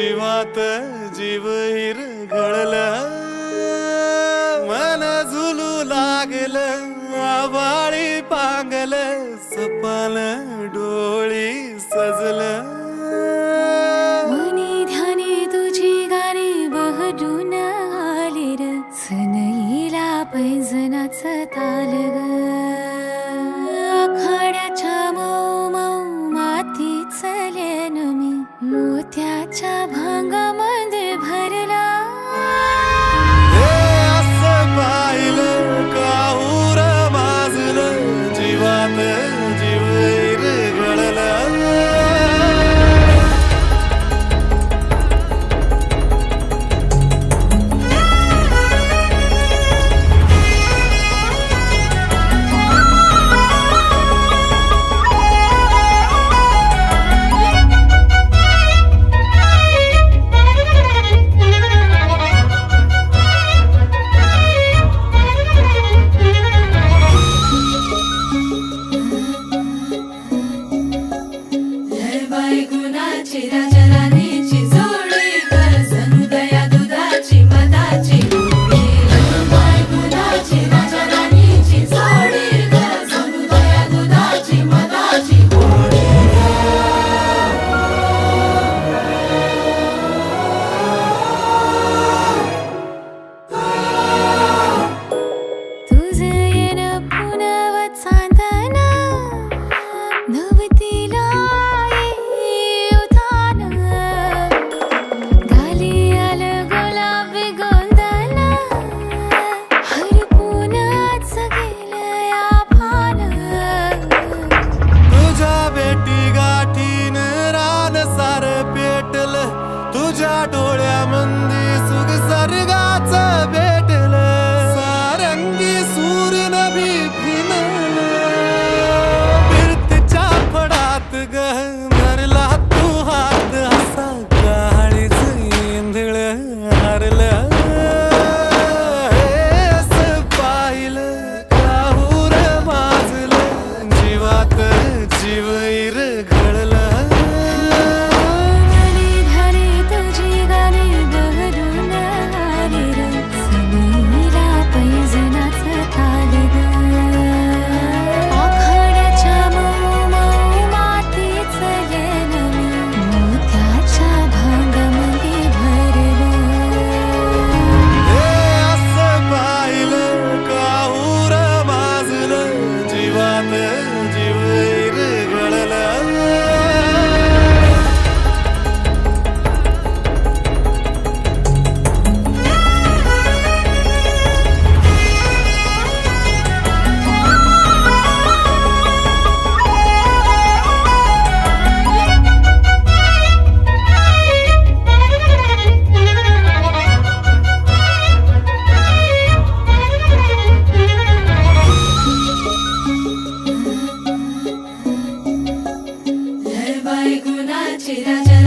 जीवात जीव हिरघळला, मन झुलू लागलं, आभाळी पांगल, सपाल डोळी सजलं. मनी ध्यानी तुझी गाणी बहरून आली र, सनईला पैंजनाचं ताल ग. आखाड्याच्या मऊ मऊ मातीच लेन मी, मोत्याच्या भांगामध्ये भरला. असं पाहिलं काहूर माजलं, जीवात जीव हिरघळला. बायगुणाची राजा राणीची जोडी कर, सनुदया दुधाची मधाची गोडी. बायगुणाची राजा राणीची जोडी कर, सनुदया दुधाची मधाची गोडी. तुझं येणं पुनव चांदणा, नवतीला तुझ्या डोळ्यामंदी सुख सर्गाचं भेटलं, सारंगी सूर नभी फिनलं. फिरतीच्या फडात धरला तू हात, असा काळीच इंधळ हरलं. असं पाहिलं काहूर माजलं, जीवात जीव हिरघळला. जीव हिरघळला. बायगुणाची राजा